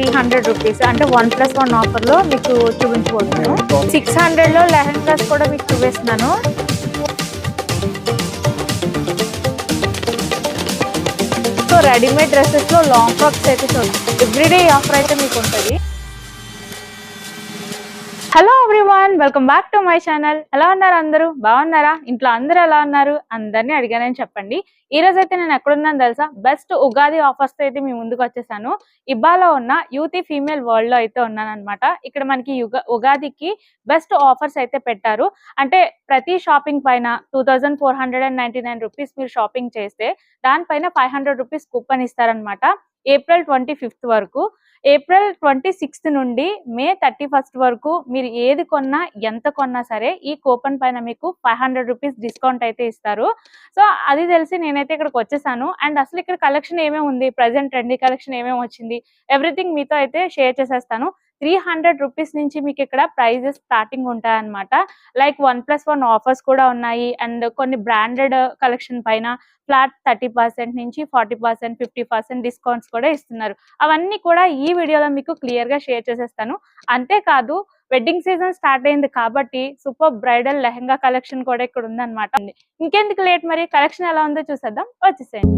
300 rupees అంటే 1+1 offer లో మీకు చూపించబోతున్నాను. 600 లో లెహంగాస్ కూడా మీకు చూపిస్తున్నాను. సో రెడీమేడ్ డ్రెస్సెస్ లో లాంగ్ ఫ్రాక్స్ అయితే చూడండి. ఎవ్రీడే ఆఫర్ అయితే మీకు ఉంటుంది. Hello everyone, welcome back to my channel. ఎలా ఉన్నారు అందరూ? బాగున్నారా? ఇంట్లో అందరూ ఎలా ఉన్నారు? అందరినీ అడిగానని చెప్పండి. ఈ రోజు అయితే నేను ఎక్కడున్నాను తెలుసా? బెస్ట్ ఉగాది ఆఫర్స్ తో అయితే మీ ముందుకు వచ్చేసాను. ఇబ్బాలో ఉన్న యూతీ ఫీమేల్ వరల్డ్ లో అయితే ఉన్నాను అనమాట. ఇక్కడ మనకి ఉగాదికి బెస్ట్ ఆఫర్స్ అయితే పెట్టారు. అంటే ప్రతి షాపింగ్ పైన 2499 రూపీస్ మీరు షాపింగ్ చేస్తే దానిపైన 500 రూపీస్ కూపన్ ఇస్తారనమాట. ఏప్రిల్ 25th వరకు. ఏప్రిల్ 26th నుండి మే 31st వరకు మీరు ఏది కొన్నా ఎంత కొన్నా సరే ఈ కూపన్ పైన మీకు 500 రూపీస్ డిస్కౌంట్ అయితే ఇస్తారు. సో అది తెలిసి నేనైతే ఇక్కడికి వచ్చేసాను. అండ్ అసలు ఇక్కడ కలెక్షన్ ఏమేమి ఉంది, ప్రెసెంట్ ట్రెండీ కలెక్షన్ ఏమేమి వచ్చింది, ఎవ్రీథింగ్ మీతో అయితే షేర్ చేసేస్తాను. 300 రూపీస్ నుంచి మీకు ఇక్కడ ప్రైజెస్ స్టార్టింగ్ ఉంటాయన్నమాట. లైక్ 1+1 ఆఫర్స్ కూడా ఉన్నాయి. అండ్ కొన్ని బ్రాండెడ్ కలెక్షన్ పైన ఫ్లాట్ 30% నుంచి 40%, 50% డిస్కౌంట్స్ కూడా ఇస్తున్నారు. అవన్నీ కూడా ఈ వీడియోలో మీకు క్లియర్ గా షేర్ చేసేస్తాను. అంతేకాదు వెడ్డింగ్ సీజన్ స్టార్ట్ అయింది కాబట్టి సూపర్ బ్రైడల్ లెహంగా కలెక్షన్ కూడా ఇక్కడ ఉందన్నమాట. ఇంకెందుకు లేట్, మరి కలెక్షన్ ఎలా ఉందో చూసేద్దాం, వచ్చేసేయండి.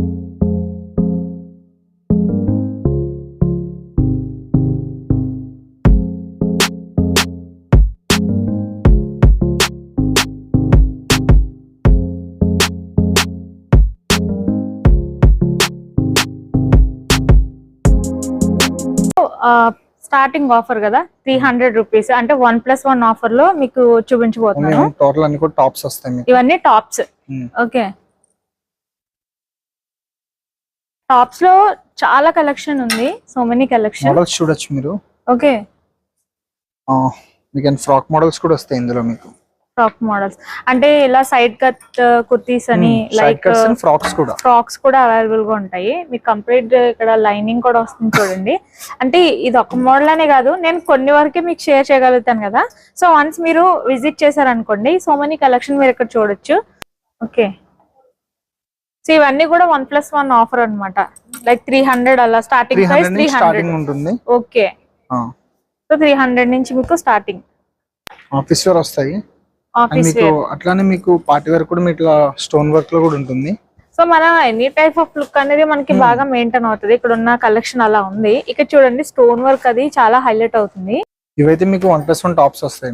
స్టార్టింగ్ ఆఫర్ కదా 300 రూపీస్ అంటే 1+1 ఆఫర్ లో మీకు చూపించబోతున్నాను. టోటల్ అన్ని కూడా టాప్స్ వస్తాయి. ఇవన్నీ టాప్స్. ఓకే, టాప్స్ లో చాలా కలెక్షన్ ఉంది. సో మెనీ కలెక్షన్ మోడల్స్ చూడొచ్చు మీరు. ఓకే, మీకు ఫ్రాక్ మోడల్స్ కూడా వస్తాయి ఇందులో. మీకు ఫ్రాక్ మోడల్స్ అంటే ఇలా సైడ్ కట్ కుర్తీస్ అని, లైక్ ఫ్రాక్స్ కూడా అవైలబుల్ గా ఉంటాయి. మీకు కంప్లీట్ ఇక్కడ లైనింగ్ కూడా వస్తుంది చూడండి. అంటే ఇది ఒక మోడల్ అనే కాదు, నేను కొన్ని వరకే మీకు షేర్ చేయగలుగుతాను కదా. సో వన్స్ మీరు విజిట్ చేశారనుకోండి, సో మెనీ కలెక్షన్ మీరు ఇక్కడ చూడొచ్చు. ఓకే, సో ఇవన్నీ కూడా 1+1 ఆఫర్ అన్నమాట. లైక్ 300 అలా స్టార్టింగ్ ప్రైస్ 300 ఉంటుంది. ఓకే, సో 300 నుంచి మీకు స్టార్టింగ్. ఆఫీస్ వేర్ వస్తాయి. అట్లానే మీకు పార్టీ వేర్ కూడా మీకు స్టోన్ వర్క్ లో కూడా ఉంటుంది. సో మన ఎనీ టైప్ ఆఫ్ లుక్ అనేది మనకి బాగా మెయింటైన్ అవుతుంది. ఇక్కడ ఉన్న కలెక్షన్ అలా ఉంది. ఇక్కడ చూడండి స్టోన్ వర్క్ అది చాలా హైలైట్ అవుతుంది. ఇవైతే మీకు 1+1 టాప్స్ వస్తాయి.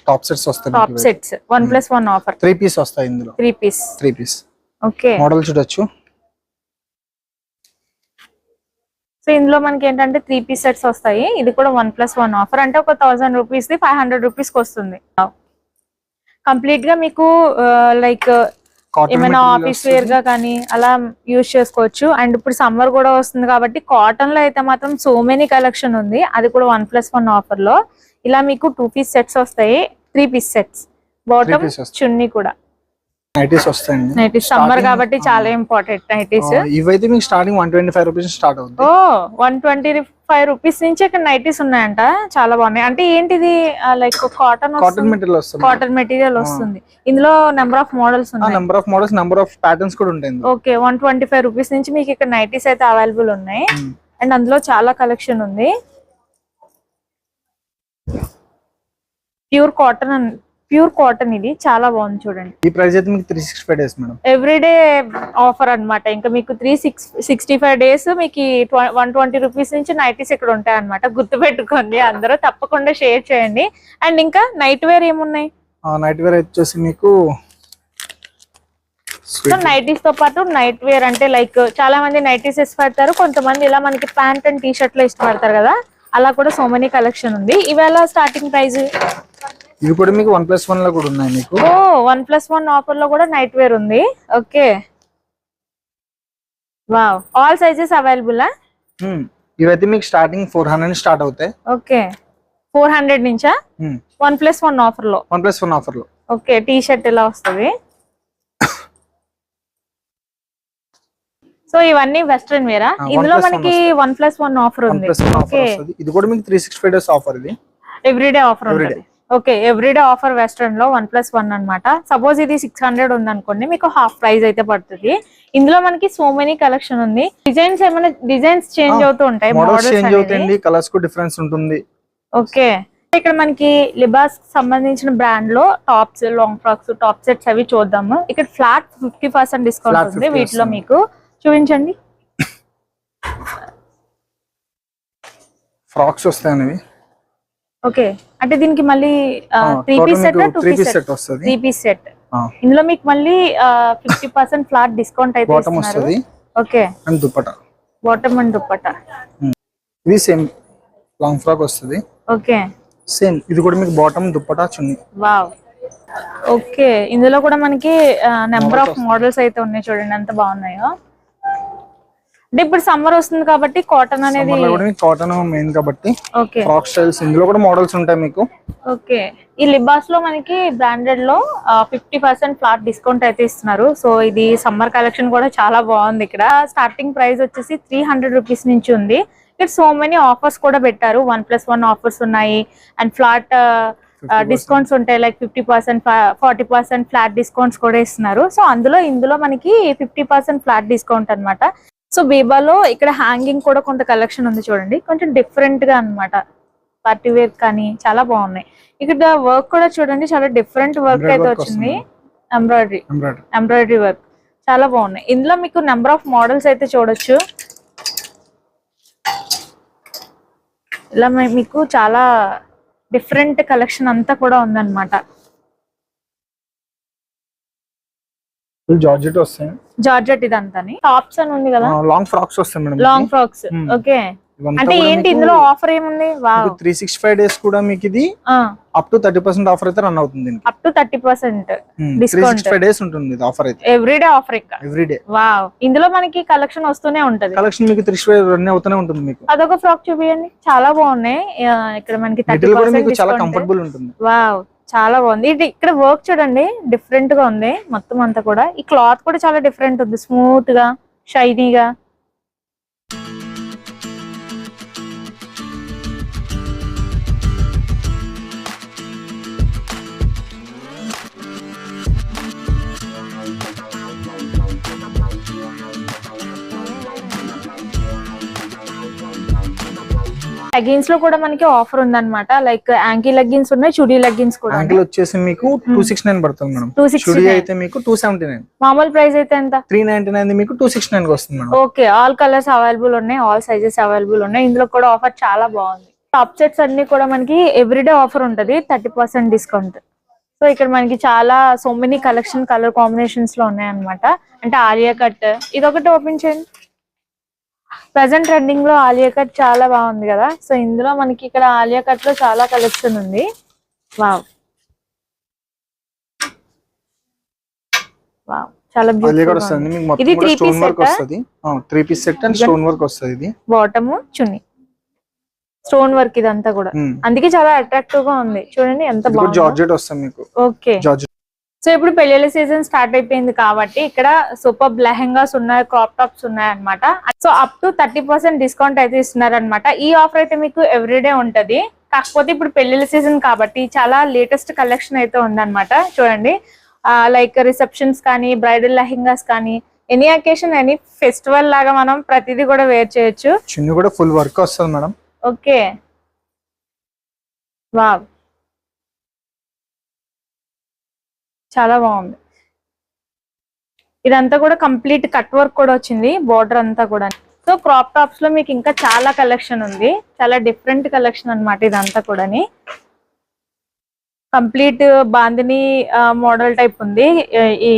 టాప్ సెట్స్ వస్తాయి. టాప్ సెట్స్ 1+1 ఆఫర్ 3 పీస్ వస్తాయి ఇందులో. 3 పీస్. ఓకే, మోడల్ చూడొచ్చు. సో ఇందులో మనకి ఏంటంటే 3 పీస్ సెట్స్ వస్తాయి. ఇది కూడా 1+1 ఆఫర్ అంటే ఒక 1000 రూపీస్ ది 500 రూపీస్ కి వస్తుంది. కంప్లీట్ గా మీకు లైక్ ఏమైనా ఆఫీస్ వేర్ గా కానీ అలా యూజ్ చేసుకోవచ్చు. అండ్ ఇప్పుడు సమ్మర్ కూడా వస్తుంది కాబట్టి కాటన్ లో అయితే మాత్రం సో మెనీ కలెక్షన్ ఉంది. అది కూడా 1+1 ఆఫర్ లో. ఇలా మీకు 2 పీస్ సెట్స్ వస్తాయి, 3 పీస్ సెట్స్, బాటమ్ చున్నీ కూడా. నైటీస్ వస్తాయండి. నైటీస్ సమ్మర్ కాబట్టి చాలా ఇంపార్టెంట్ నైటీస్. ఇవైతే మీకు స్టార్టింగ్ 125 రూపీస్ స్టార్ట్ అవుతుంది. 125 రూపీస్ నుంచి ఇక్కడ నైటీస్ ఉన్నాయంట, చాలా బాగున్నాయి. అంటే ఏంటిది, లైక్ కాటన్ మెటీరియల్ వస్తుంది. కాటన్ మెటీరియల్ వస్తుంది. ఇందులో నెంబర్ ఆఫ్ మోడల్స్ ఉన్నాయి. నెంబర్ ఆఫ్ ప్యాటర్న్స్ కూడా ఉంటాయి. ఓకే, 125 రూపీస్ నుంచి మీకు ఇక్కడ నైటీస్ అయితే అవైలబుల్ ఉన్నాయి. అండ్ అందులో చాలా కలెక్షన్ ఉంది. ప్యూర్ కాటన్ ఇది చాలా బాగుంది చూడండి. ఈ ప్రైస్ అయితే మీకు 365 డేస్ మేడం. ఎవ్రీడే ఆఫర్ అన్నమాట. ఇంకా మీకు 365 డేస్ మీకు 120 రూపీస్ నుంచి నైటీస్ ఇక్కడ ఉంటాయి అనమాట. గుర్తు పెట్టుకోండి అందరూ, తప్పకుండా షేర్ చేయండి. అండ్ ఇంకా నైట్ వేర్ ఏమున్నాయి? నైట్ వేర్ వచ్చేసి మీకు నైటీస్ తో పాటు నైట్ వేర్ అంటే లైక్ చాలా మంది నైటీస్ ఇష్టపడతారు, కొంతమంది ఇలా మనకి ప్యాంట్ అండ్ టీ షర్ట్ లో ఇష్టపడతారు కదా, అలా కూడా సో మెనీ కలెక్షన్ ఉంది. ఇవాళ స్టార్టింగ్ ప్రైస్ ఇవి కూడా మీకు 1+1 లో కూడా ఉన్నాయి. మీకు 1+1 ఆఫర్ లో కూడా నైట్ వేర్ ఉంది. Okay, wow, all sizes available. ఇవైతే మీకు స్టార్టింగ్ 400 స్టార్ట్ అవుతాయి. ఓకే, 400 నుంచా? 1+1 ఆఫర్ లో. 1+1 ఆఫర్ లో. ఓకే, టీ షర్ట్ ఇలా వస్తుంది. సో ఇవన్నీ వెస్ట్రన్ వేరా? ఇందులో మనకి 1+1 ఆఫర్ ఉంది. ఇది కూడా మీకు 365 డేస్ ఆఫర్. ఇది ఎవ్రీడే ఆఫర్ ఉంటుంది. ఓకే, ఎవ్రీడే ఆఫర్ వెస్ట్రన్ లో 1+1 అన్నమాట. సపోజ్ ఇది 600 ఉంది అనుకోండి, మీకు హాఫ్ ప్రైస్ అయితే పడుతుంది. ఇందులో మనకి సో మెనీ కలెక్షన్ ఉంది. డిజైన్స్ ఏమైనా డిజైన్స్ చేంజ్ అవుతూ ఉంటాయి, మోడల్స్ చేంజ్ అవుతాయండి, కలర్స్ కు డిఫరెన్స్ ఉంటుంది. ఓకే, ఇక్కడ మనకి లిబాస్ సంబంధించిన బ్రాండ్ లో tops, long frocks, top sets అవి చూద్దాము. ఇక్కడ ఫ్లాట్ 50% డిస్కౌంట్ ఉంది. వీటిలో మీకు చూపించండి. ఫ్రాక్స్ వస్తాయని. ఓకే, అంటే దీనికి మళ్ళీ 3 పీస్ సెట్ 2 పీస్ సెట్ వస్తుంది. 3 పీస్ సెట్. ఇందులో మీకు మళ్ళీ 50% ఫ్లాట్ డిస్కౌంట్ అయితే బాటమ్ వస్తుంది. Okay, and dupatta, bottom and dupatta. ఇది సేమ్ లాంగ్ ఫ్రాక్ వస్తుంది. ఓకే, సేమ్ ఇది కూడా మీకు బాటమ్, దుపట్టా, చున్నీ. వావ్. ఓకే, ఇందులో కూడా మనకి నెంబర్ ఆఫ్ మోడల్స్ అయితే ఉన్నాయి. చూడండి ఎంత బాగున్నాయో. అంటే ఇప్పుడు సమ్మర్ వస్తుంది కాబట్టి కాటన్ అనేది, కాటన్ మెయిన్ కాబట్టి ఓకే, ఫ్రాక్ స్టైల్స్ ఇందులో కూడా మోడల్స్ ఉంటాయి మీకు. ఓకే, ఈ లిబాస్ లో మనకి బ్రాండెడ్ లో 50% ఫ్లాట్ డిస్కౌంట్ అయితే ఇస్తున్నారు. సో ఇది సమ్మర్ కలెక్షన్ కూడా చాలా బాగుంది. ఇక్కడ స్టార్టింగ్ ప్రైస్ వచ్చేసి 300 రూపీస్ నుంచి ఉంది. ఇక్కడ సో మెనీ ఆఫర్స్ కూడా పెట్టారు. 1+1 ఆఫర్స్ ఉన్నాయి, అండ్ ఫ్లాట్ డిస్కౌంట్స్ ఉంటాయి. లైక్ 50%, 40% ఫ్లాట్ డిస్కౌంట్స్ కూడా ఇస్తున్నారు. సో ఇందులో మనకి 50% ఫ్లాట్ డిస్కౌంట్ అన్నమాట. సో బీబాలో ఇక్కడ హ్యాంగింగ్ కూడా కొంత కలెక్షన్ ఉంది. చూడండి, కొంచెం డిఫరెంట్ గా అన్నమాట. పార్టీ వేర్ కానీ చాలా బాగున్నాయి. ఇక్కడ వర్క్ కూడా చూడండి, చాలా డిఫరెంట్ వర్క్ అయితే వచ్చింది. ఎంబ్రాయిడరీ వర్క్ చాలా బాగున్నాయి. ఇందులో మీకు నెంబర్ ఆఫ్ మోడల్స్ అయితే చూడొచ్చు. ఇలా మీకు చాలా డిఫరెంట్ కలెక్షన్ అంతా కూడా ఉందన్నమాట. జార్జెట్ వస్తాయి. జార్జెట్ ఇదంతా టాప్స్ అని ఉంది కదా, లాంగ్ ఫ్రాక్స్ వస్తాయి మేడం. Long frocks. ఓకే, అంటే ఏంటి ఇందులో ఆఫర్ ఏముంది? 365 డేస్ కూడా మీకు ఇది అప్ టు 30% ఆఫర్ అయితే రన్ అవుతుంది. Up to 30% discount. 365 డేస్ ఉంటుంది ఆఫర్ అయితే. ఎవ్రీడే ఆఫర్ ఇక్కడ. ఎవ్రీడే. వావ్, ఇందులో మనకి కలెక్షన్ వస్తూనే ఉంటది. కలెక్షన్ మీకు 365 రన్ అవుతూనే ఉంటుంది మీకు. అదొక ఫ్రాక్ చూపియండి, చాలా బాగున్నాయి. ఇక్కడ మనకి 30% చాలా కంఫర్టబుల్ ఉంటుంది. వావ్, చాలా బాగుంది. ఇది ఇక్కడ వర్క్ చూడండి, డిఫరెంట్ గా ఉంది మొత్తం అంతా కూడా. ఈ క్లాత్ కూడా చాలా డిఫరెంట్ ఉంది, స్మూత్ గా, షైనీగా. లెగ్గిన్స్ లో కూడా మనకి ఆఫర్ ఉందన్నమాట. లైక్ యాంకిల్ లెగ్గిన్స్ ఉన్నాయి, చుడీ లెగ్గిన్స్ కూడా. యాంకిల్ వచ్చేసి మీకు 269 పడుతుంది మేడం. 269. చుడీ అయితే మీకు 279. మామూలు ప్రైస్ అయితే ఎంత? 399 మీకు 269 కి వస్తుంది madam. Okay, all colours available ఉన్నాయి, ఆల్ సైజెస్ అవైలబుల్ ఉన్నాయి. ఇందులో కూడా ఆఫర్ చాలా బాగుంది. టాప్ సెట్స్ అన్ని కూడా మనకి ఎవ్రీడే ఆఫర్ ఉంటది, 30% డిస్కౌంట్. సో ఇక్కడ మనకి చాలా so many collection colour combinations లో ఉన్నాయి అన్నమాట. అంటే ఆలియా కట్ ఇదొకటి ఓపెన్ చేయండి. ప్రెసెంట్ ట్రెండింగ్ లో ఆలియా కట్ చాలా బాగుంది కదా. సో ఇందులో మనకి ఇక్కడ ఆలియా కట్ లో చాలా కలెక్షన్ ఉంది. వావ్ వావ్, చాలా బ్యూటిఫుల్. ఇది 3 piece set. 3 piece set and stone work వస్తుంది. ఇది బాటమ్, చున్నీ, స్టోన్ వర్క్ ఇదంతా కూడా. అందుకే చాలా అట్రాక్టివ్ గా ఉంది. చూడండి ఎంత బాగుంది. జార్జెట్ వస్తుంది మీకు. ఓకే, సో ఇప్పుడు పెళ్లిళ్ళ సీజన్ స్టార్ట్ అయిపోయింది కాబట్టి ఇక్కడ సూపర్ లెహెంగాస్ ఉన్నాయి, క్రాప్ టాప్స్ ఉన్నాయి అనమాట. సో అప్ టు 30% డిస్కౌంట్ అయితే ఇస్తున్నారు అనమాట. ఈ ఆఫర్ అయితే మీకు ఎవ్రీడే ఉంటది. కాకపోతే ఇప్పుడు పెళ్లిళ్ళ సీజన్ కాబట్టి చాలా లేటెస్ట్ కలెక్షన్ అయితే ఉందన్నమాట. చూడండి, లైక్ రిసెప్షన్స్ కానీ, బ్రైడల్ లెహెంగాస్ కానీ, ఎనీ అకేషన్, ఎనీ ఫెస్టివల్ లాగా మనం ప్రతిదీ కూడా వేర్ చేయొచ్చు. చిన్న కూడా ఫుల్ వర్క్ వస్తుంది మేడం. ఓకే, వావ్, చాలా బాగుంది. ఇదంతా కూడా కంప్లీట్ కట్ వర్క్ కూడా వచ్చింది, బోర్డర్ అంతా కూడా. సో క్రాప్ టాప్స్ లో మీకు ఇంకా చాలా కలెక్షన్ ఉంది, చాలా డిఫరెంట్ కలెక్షన్ అన్నమాట. ఇదంతా కూడా కంప్లీట్ బాందిని మోడల్ టైప్ ఉంది. ఈ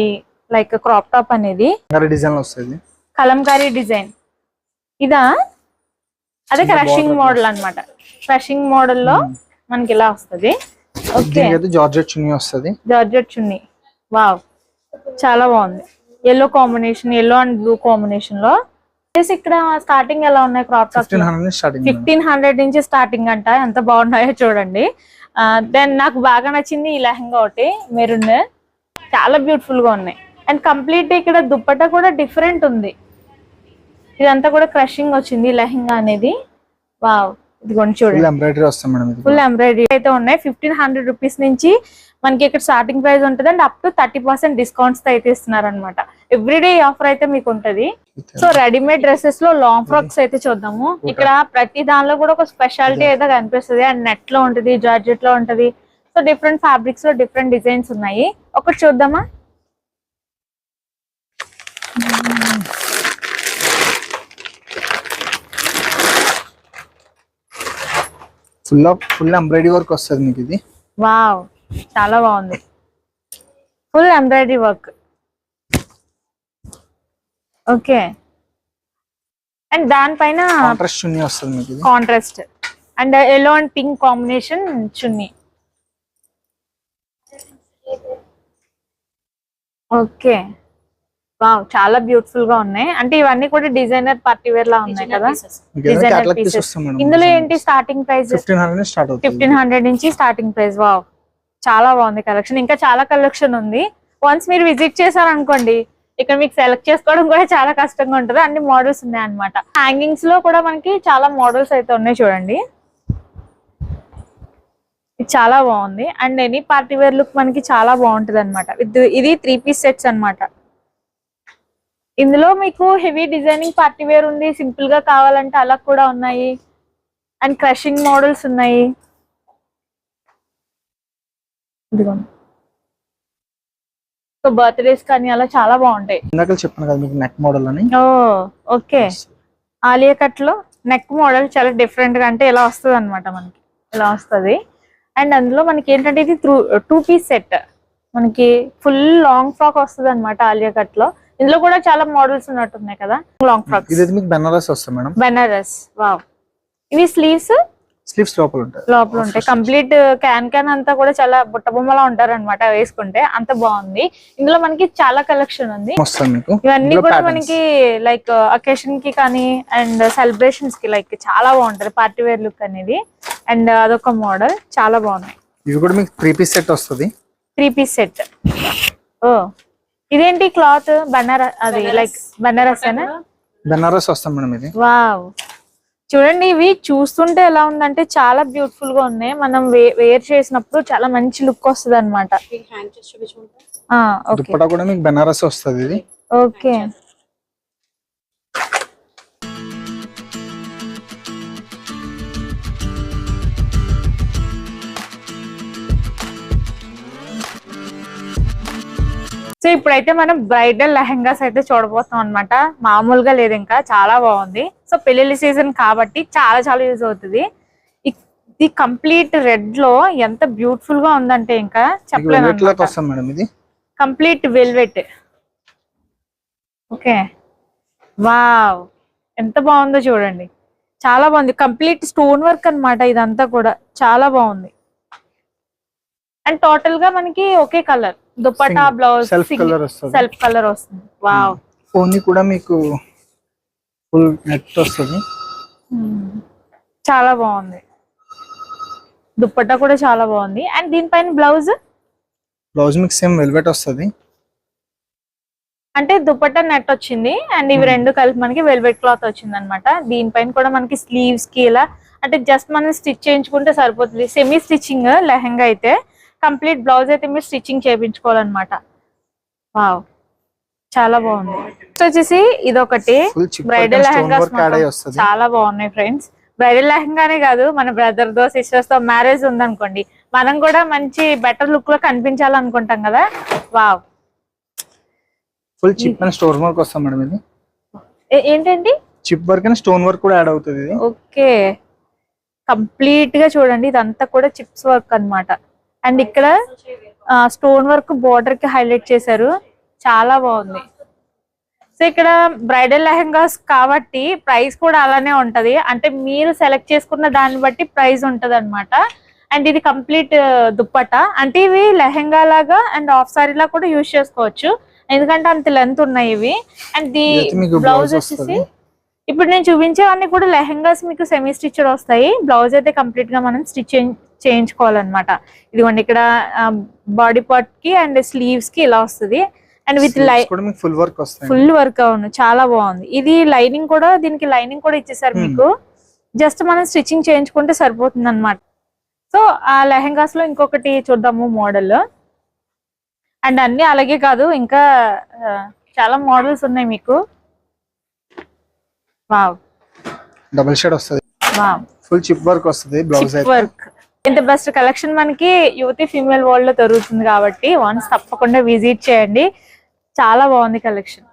లైక్ క్రాప్ టాప్ అనేది డిజైన్ వస్తుంది, కలంకారీ డిజైన్. ఇదా అదే క్రషింగ్ మోడల్ అన్నమాట. క్రషింగ్ మోడల్ లో మనకి ఇలా వస్తుంది. జార్జెట్ చున్నీ వస్తుంది. జార్జెట్ చున్నీ, వావ్, చాలా బాగుంది. Yellow combination, yellow and blue combination లో. ఇక్కడ స్టార్టింగ్ ఎలా ఉన్నాయి క్రాప్ టాప్స్? 1500 నుంచి స్టార్టింగ్ అంట. ఎంత బాగున్నాయో చూడండి. దెన్ నాకు బాగా నచ్చింది ఈ లెహంగా ఒకటి, మెరూన్, చాలా బ్యూటిఫుల్ గా ఉన్నాయి. అండ్ కంప్లీట్ ఇక్కడ దుప్పట్టా కూడా డిఫరెంట్ ఉంది. ఇదంతా కూడా క్రషింగ్ వచ్చింది లెహంగా అనేది. వావ్, ఇదిగోండి చూడండి, ఎంబ్రాయిడరీ వస్తుంది మేడం. ఇది ఫుల్ ఎంబ్రాయిడరీ అయితే ఉన్నాయి. 1500 రూపీస్ నుంచి మనకి ఇక్కడ స్టార్టింగ్ ప్రైస్ ఉంటుంది అండ్ అప్ టు 30% డిస్కౌంట్స్ అయితే ఇస్తున్నారు అనమాట. ఎవ్రీడే ఆఫర్ అయితే మీకు ఉంటది. సో రెడీమేడ్ డ్రెస్సెస్ లో లాంగ్ ఫ్రాక్స్ అయితే చూద్దాము. ఇక్కడ ప్రతి దానిలో కూడా ఒక స్పెషాలిటీ అయితే కనిపిస్తుంది. అండ్ నెట్ లో ఉంటది, జార్జెట్ లో ఉంటది. సో డిఫరెంట్ ఫ్యాబ్రిక్స్ లో డిఫరెంట్ డిజైన్స్ ఉన్నాయి. ఒకటి చూద్దామా. ఫుల్ ఎంబ్రాయిడరీ వర్క్ వస్తుంది మీకు. ఇది వావ్, చాలా బాగుంది. Full embroidery work. Okay, and దానిపైన కాంట్రాస్ట్ చున్నీ వస్తుంది మీకు. ఇది contrast and yellow and pink combination chunni. Okay, wow, చాలా బ్యూటిఫుల్ గా ఉన్నాయి. అంటే ఇవన్నీ కూడా డిజైనర్ పార్టీ వేర్ లా ఉన్నాయి కదా, డిజైనర్ పీసెస్. ఇందులో ఏంటి స్టార్టింగ్ ప్రైస్? 1500 నుంచి స్టార్టింగ్ ప్రైస్. వావ్, చాలా బాగుంది కలెక్షన్. ఇంకా చాలా కలెక్షన్ ఉంది. వన్స్ మీరు విజిట్ చేశారనుకోండి, ఇక్కడ మీకు సెలెక్ట్ చేసుకోవడం కూడా చాలా కష్టంగా ఉంటది. అన్ని మోడల్స్ ఉన్నాయి అనమాట. హ్యాంగింగ్స్ లో కూడా మనకి చాలా మోడల్స్ అయితే ఉన్నాయి చూడండి. ఇది చాలా బాగుంది. And any party wear look మనకి చాలా బాగుంటది అనమాట. ఇది 3 పీస్ సెట్స్ అన్నమాట. ఇందులో మీకు హెవీ డిజైనింగ్ పార్టీ వేర్ ఉంది, సింపుల్ గా కావాలంటే అలా కూడా ఉన్నాయి. అండ్ క్రషింగ్ మోడల్స్ ఉన్నాయి. ఇదిగోండి, సో బర్త్డేస్ కానీ అలా చాలా బాగుంటాయి. ఇందాక చెప్పాను కదా మీకు నెక్ మోడల్ అని. ఓ ఓకే, ఆలియా కట్ లో నెక్ మోడల్ చాలా డిఫరెంట్ గా, అంటే ఇలా వస్తుంది అనమాట. మనకి ఇలా వస్తుంది. అండ్ అందులో మనకి ఏంటంటే ఇది 2 పీస్ సెట్. మనకి ఫుల్ లాంగ్ ఫ్రాక్ వస్తుంది అనమాట ఆలియా కట్ లో. ఇందులో కూడా చాలా మోడల్స్ ఉన్నట్టున్నాయి కదా లాంగ్ ఫ్రాక్స్. ఇది మీకు బెనారస్ వస్తుంది మేడం. బెనారస్. వావ్, ఇవి స్లీవ్స్ లోపల ఉంటాయి. కంప్లీట్ క్యాన్ అంతా కూడా చాలా బుట్ట బొమ్మలా ఉంటారు అనమాట వేసుకుంటే. అంత బాగుంది. ఇందులో మనకి చాలా కలెక్షన్ ఉంది. ఇవన్నీ కూడా మనకి లైక్ అకేషన్ కి కానీ అండ్ సెలబ్రేషన్స్ కి లైక్ చాలా బాగుంటది పార్టీ వేర్ లుక్ అనేది. అండ్ అదొక మోడల్, చాలా బాగున్నాయి. ఇవి కూడా మీకు 3 పీస్ సెట్ వస్తుంది. 3 పీస్ సెట్. ఓ, ఇదేంటి క్లాత్? బనారస్, అది లైక్ బనారస్ ఏనా? బనారస్ వస్తాం మేడం ఇది. వావ్, చూడండి, ఇవి చూస్తుంటే ఎలా ఉందంటే చాలా బ్యూటిఫుల్ గా ఉన్నాయి. మనం వేర్ చేసినప్పుడు చాలా మంచి లుక్ వస్తుంది అనమాట. దుపట్టా కూడా మీకు బనారస్ వస్తుంది ఇది. ఓకే, సో ఇప్పుడైతే మనం బ్రైడల్ లెహెంగాస్ అయితే చూడబోతున్నాం అనమాట. మామూలుగా లేదు, ఇంకా చాలా బాగుంది. సో పెళ్లి సీజన్ కాబట్టి చాలా చాలా యూజ్ అవుతుంది. ఇది కంప్లీట్ రెడ్ లో ఎంత బ్యూటిఫుల్ గా ఉందంటే ఇంకా చెప్పలేను. Complete velvet. ఓకే, వావ్, ఎంత బాగుందో చూడండి. చాలా బాగుంది. కంప్లీట్ స్టోన్ వర్క్ అన్నమాట ఇదంతా కూడా. చాలా బాగుంది. అండ్ టోటల్ గా మనకి ఒకే colour dupatta, blouse self colour వస్తుంది. వావ్, ఓని కూడా మీకు ఫుల్ నెట్ వస్తుంది. చాలా బాగుంది. దుపట్టా కూడా చాలా బాగుంది. అండ్ దీనిపైన బ్లౌజ్ మీకు సేమ్ వెల్వెట్ వస్తుంది. అంటే దుపట్టా నెట్ వచ్చింది అండ్ ఇవి రెండు కలిపి మనకి వెల్వెట్ క్లాత్ వచ్చింది అనమాట. దీనిపైన కూడా మనకి స్లీవ్స్ కి ఇలా అంటే జస్ట్ మనం స్టిచ్ చేయించుకుంటే సరిపోతుంది. సెమీ స్టిచ్చింగ్ లెహంగా అయితే. కంప్లీట్ బ్లౌజ్ అయితే మీరు స్టిచ్చింగ్ చేయించుకోవాలన్నమాట. వావ్, చాలా బాగుంది. వచ్చేసి ఇదొకటి బ్రైడల్ లెహంగాస్ చాలా బాగున్నాయి ఫ్రెండ్స్. బ్రైడల్ లెహంగానే కాదు, మన బ్రదర్ తో సిస్టర్స్ తో మ్యారేజ్ ఉందనుకోండి, మనం కూడా మంచి బెటర్ లుక్ లో కనిపించాలనుకుంటాం కదా. Wow, full chip and stone work వస్తాం మేడం. ఇది ఏంటండి? Chip work and stone work కూడా యాడ్ అవుతుంది. ఓకే, కంప్లీట్ గా చూడండి, ఇదంతా కూడా చిప్స్ వర్క్ అన్నమాట. అండ్ ఇక్కడ స్టోన్ వర్క్ బోర్డర్ కి హైలైట్ చేశారు. చాలా బాగుంది. సో ఇక్కడ బ్రైడల్ లెహంగాస్ కాబట్టి ప్రైస్ కూడా అలానే ఉంటది. అంటే మీరు సెలెక్ట్ చేసుకున్న దాన్ని బట్టి ప్రైస్ ఉంటది అనమాట. అండ్ ఇది కంప్లీట్ దుప్పట్టా. అంటే ఇవి లెహంగా లాగా అండ్ హాఫ్ సారీ లా కూడా యూజ్ చేసుకోవచ్చు, ఎందుకంటే అంత లెంత్ ఉన్నాయి ఇవి. అండ్ ది బ్లౌజ్ వచ్చేసి ఇప్పుడు నేను చూపించేవన్నీ కూడా లెహంగాస్ మీకు సెమీ స్టిచ్డ్ వస్తాయి. బ్లౌజ్ అయితే కంప్లీట్ గా మనం స్టిచ్ చేయించుకోవాలన్నమాట. ఇదిగోండి, ఇక్కడ బాడీ పార్ట్ కి అండ్ స్లీవ్స్ కి ఇలా వస్తుంది. అండ్ విత్ ఫుల్ వర్క్ అవును, చాలా బాగుంది. ఇది లైనింగ్ కూడా, దీనికి లైనింగ్ కూడా ఇచ్చేసారు మీకు. జస్ట్ మనం స్టిచ్చింగ్ చేయించుకుంటే సరిపోతుంది అనమాట. సో ఆ లెహెంగాస్ లో ఇంకొకటి చూద్దాము మోడల్. అండ్ అన్ని అలాగే కాదు, ఇంకా చాలా మోడల్స్ ఉన్నాయి మీకు. వావ్, డబుల్ షేడ్ వస్తుంది, వావ్, ఫుల్ చిప్ వర్క్ వస్తుంది బ్లౌజ్ అయితే. వర్క్. ఇంత బెస్ట్ కలెక్షన్ మనకి యువతి ఫీమేల్ వరల్డ్ లో దొరుకుతుంది కాబట్టి వన్స్ తప్పకుండా విజిట్ చేయండి. చాలా బాగుంది కలెక్షన్.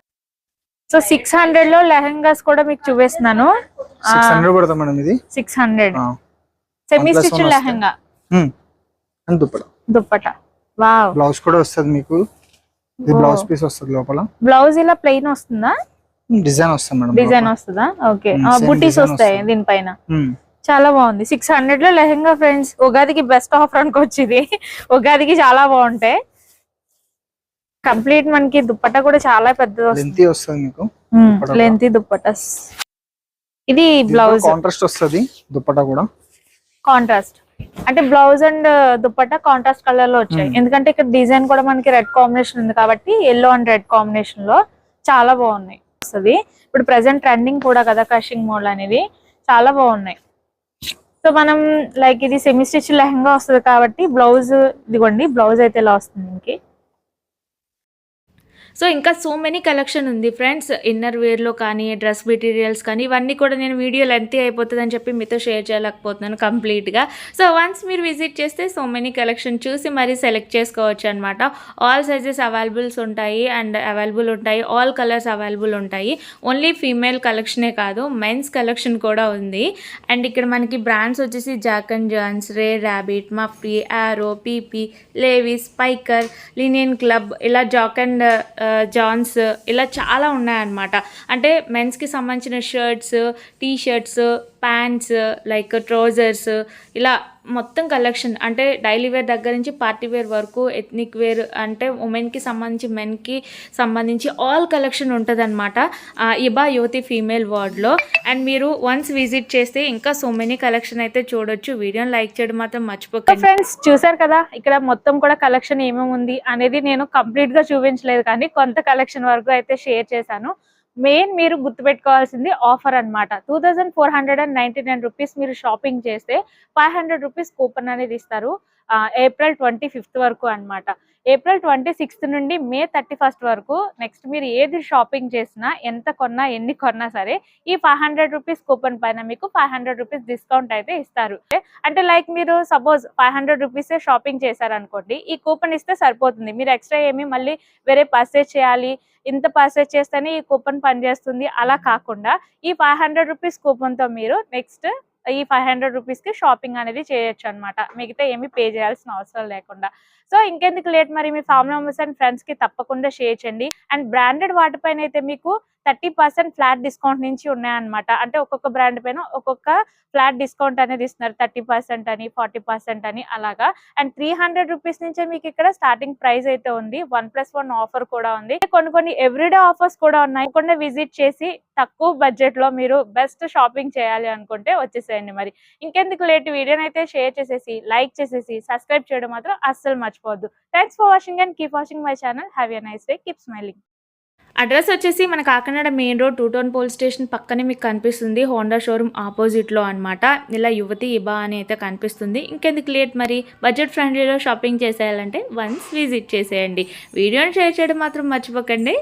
సో 600 లో లెహెంగాస్ కూడా మీకు చూపిస్తున్నాను. 600 పడతా మేడం ఇది. 600 semi stitch lehenga and dupatta. Wow, blouse కూడా వస్తుంది మీకు. ఇది బ్లౌజ్ పీస్ వస్తుంది లోపల. బ్లౌజ్ ఇలా ప్లెయిన్ వస్తుందా? డిజైన్ వస్తుంది మేడం. డిజైన్ వస్తుందా? ఓకే, బుటీస్ వస్తాయి దీనిపైన. Hmm. చాలా బాగుంది. 600 లో లెహెంగా ఫ్రెండ్స్. ఉగాదికి బెస్ట్ ఆఫర్ అనుకోవచ్చు ఇది. ఉగాదికి చాలా బాగుంటాయి. కంప్లీట్ మనకి దుప్పట్టా కూడా చాలా పెద్దది వస్తుంది మీకు. లెంతీ దుప్పటాస్. ఇది బ్లౌజ్ కాంట్రాస్ట్ వస్తుంది దుప్పట్టా కూడా. కాంట్రాస్ట్ అంటే blouse and dupatta contrast colour లో వచ్చాయి. ఎందుకంటే ఇక్కడ డిజైన్ కూడా మనకి రెడ్ కాంబినేషన్ ఉంది కాబట్టి ఎల్లో అండ్ రెడ్ కాంబినేషన్ లో చాలా బాగున్నాయి వస్తుంది. ఇప్పుడు ప్రెసెంట్ ట్రెండింగ్ కూడా కదా క్రషింగ్ మోడల్ అనేది. చాలా బాగున్నాయి. సో మనం లైక్ ఇది సెమీ స్టిచ్ లెహంగా వస్తుంది కాబట్టి బ్లౌజ్ ఇదిగోండి, బ్లౌజ్ అయితే ఇలా వస్తుంది ఇంకి. సో ఇంకా సో మెనీ కలెక్షన్ ఉంది ఫ్రెండ్స్. ఇన్నర్ వేర్లో కానీ డ్రెస్ మెటీరియల్స్ కానీ ఇవన్నీ కూడా నేను వీడియో లెంతీ అయిపోతుందని చెప్పి మీతో షేర్ చేయలేకపోతున్నాను కంప్లీట్గా. సో వన్స్ మీరు విజిట్ చేస్తే సో మెనీ కలెక్షన్ చూసి మరీ సెలెక్ట్ చేసుకోవచ్చు అనమాట. ఆల్ సైజెస్ అవైలబుల్స్ ఉంటాయి అండ్ అవైలబుల్ ఉంటాయి. ఆల్ కలర్స్ అవైలబుల్ ఉంటాయి. ఓన్లీ ఫీమేల్ కలెక్షనే కాదు, మెన్స్ కలెక్షన్ కూడా ఉంది. అండ్ ఇక్కడ మనకి బ్రాండ్స్ వచ్చేసి Jack and Jones, Rare Rabbit, Mufti, Arrow, పీపీ, లేవిస్, స్పైకర్, లినియన్ క్లబ్, ఇలా జాక్ అండ్ జాన్స్ ఇలా చాలా ఉన్నాయన్నమాట. అంటే మెన్స్కి సంబంధించిన shirts, T shirts, pants, like trousers, ఇలా మొత్తం కలెక్షన్. అంటే డైలీ వేర్ దగ్గర నుంచి పార్టీ వేర్ వరకు, ఎథ్నిక్ వేర్ అంటే ఉమెన్కి సంబంధించి మెన్కి సంబంధించి ఆల్ కలెక్షన్ ఉంటుంది అనమాట ఇబా యువతి ఫీమేల్ వార్డ్లో. అండ్ మీరు వన్స్ విజిట్ చేస్తే ఇంకా సో మెనీ కలెక్షన్ అయితే చూడొచ్చు. వీడియోని లైక్ చేయడం మాత్రం మర్చిపోకండి. ఫ్రెండ్స్ చూసారు కదా, ఇక్కడ మొత్తం కూడా కలెక్షన్ ఏమేమి ఉంది అనేది నేను కంప్లీట్గా చూపించలేదు కానీ కొంత కలెక్షన్ వరకు అయితే షేర్ చేశాను. మెయిన్ మీరు గుర్తుపెట్టుకోవాల్సింది ఆఫర్ అనమాట. 2499 రూపీస్ మీరు షాపింగ్ చేస్తే 500 రూపీస్ కూపన్ అనేది ఇస్తారు. ఏప్రిల్ 25th వరకు అనమాట. ఏప్రిల్ 26th నుండి మే 31st వరకు నెక్స్ట్ మీరు ఏది షాపింగ్ చేసినా, ఎంత కొన్నా, ఎన్ని కొన్నా సరే ఈ 500 రూపీస్ కూపన్ పైన మీకు 500 రూపీస్ డిస్కౌంట్ అయితే ఇస్తారు. అంటే లైక్ మీరు సపోజ్ 500 రూపీసే షాపింగ్ చేశారనుకోండి, ఈ కూపన్ ఇస్తే సరిపోతుంది. మీరు ఎక్స్ట్రా ఏమి మళ్ళీ వేరే పర్చేజ్ చేయాలి, ఇంత పర్చేజ్ చేస్తేనే ఈ కూపన్ పనిచేస్తుంది అలా కాకుండా ఈ 500 రూపీస్ కూపన్తో మీరు నెక్స్ట్ ఈ 500 రూపీస్కి షాపింగ్ అనేది చేయొచ్చు అనమాట. మిగతా ఏమి పే చేయాల్సిన అవసరం లేకుండా. సో ఇంకెందుకు లేట్, మరి మీ ఫ్యామిలీ మెంబర్స్ అండ్ ఫ్రెండ్స్కి తప్పకుండా షేర్ చేయండి. అండ్ బ్రాండెడ్ వాటిపైన అయితే మీకు 30% ఫ్లాట్ డిస్కౌంట్ నుంచి ఉన్నాయన్నమాట. అంటే ఒక్కొక్క బ్రాండ్ పైన ఒక్కొక్క ఫ్లాట్ డిస్కౌంట్ అనేది ఇస్తున్నారు. 30% అని, 40% అని అలాగా. అండ్ 300 రూపీస్ నుంచే మీకు ఇక్కడ స్టార్టింగ్ ప్రైస్ అయితే ఉంది. 1+1 ఆఫర్ కూడా ఉంది. కొన్ని ఎవ్రీడే ఆఫర్స్ కూడా ఉన్నాయి. తప్పకుండా విజిట్ చేసి తక్కువ బడ్జెట్ లో మీరు బెస్ట్ షాపింగ్ చేయాలి అనుకుంటే వచ్చేసేయండి. మరి ఇంకెందుకు లేట్, వీడియోని అయితే షేర్ చేసేసి, లైక్ చేసేసి, సబ్స్క్రైబ్ చేయడం మాత్రం అస్సలు మర్చిపోవద్దు. Thanks for watching and keep watching my channel. Have a nice day, keep smiling. Address వచ్చేసి మన Kakinada main road 2 town police station పక్కనే మీకు కనిపిస్తుంది. హోండా షోరూమ్ ఆపోజిట్లో అనమాట. ఇలా యువతి ఇబా అని అయితే కనిపిస్తుంది. ఇంకెందుకు లేట్, మరి బడ్జెట్ ఫ్రెండ్లీలో షాపింగ్ చేసేయాలంటే వన్స్ విజిట్ చేసేయండి. వీడియోని షేర్ చేయడం మాత్రం మర్చిపోకండి.